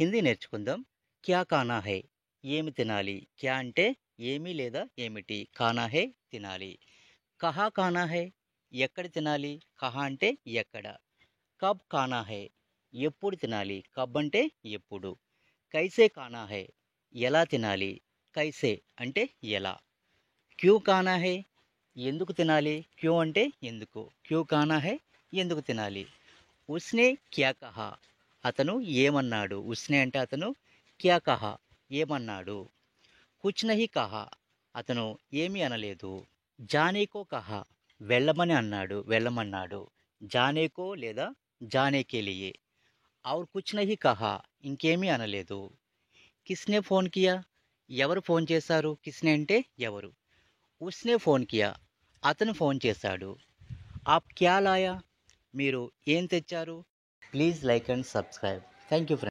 హిందీ నేర్చుకుందాం. క్యా ఖానా హై? ఏమి తినాలి? క్యా అంటే ఏమి లేదా ఏమిటి? ఖానా హై తినాలి. కహా ఖానా హై? ఎక్కడ తినాలి? కహా అంటే ఎక్కడ. కబ్ ఖానా హై? ఎప్పుడు తినాలి? కబ్ అంటే ఎప్పుడు. కైసే ఖానా హై? ఎలా తినాలి? కైసే అంటే ఎలా. క్యూ ఖానా హై? ఎందుకు తినాలి? క్యూ అంటే ఎందుకు. క్యూ ఖానా హై? ఎందుకు తినాలి. ఉస్నే క్యా కహా? అతను ఏమన్నాడు? ఉస్నే అంటే అతను, క్యా కహా ఏమన్నాడు. కుచ్ నహీ కహా అతను ఏమీ అనలేదు. జానేకో కహా వెళ్ళమని అన్నాడు, వెళ్ళమన్నాడు. జానేకో లేదా జానేకే లియే. ఔర్ కుచ్ నహీ కహా ఇంకేమీ అనలేదు. కిస్నే ఫోన్ కియా? ఎవరు ఫోన్ చేశారు? కిస్నే అంటే ఎవరు. ఉస్నే ఫోన్ కియా అతను ఫోన్ చేశాడు. ఆప్ క్యా లాయా మీరు ఏం తెచ్చారు. Please like and subscribe. Thank you friends.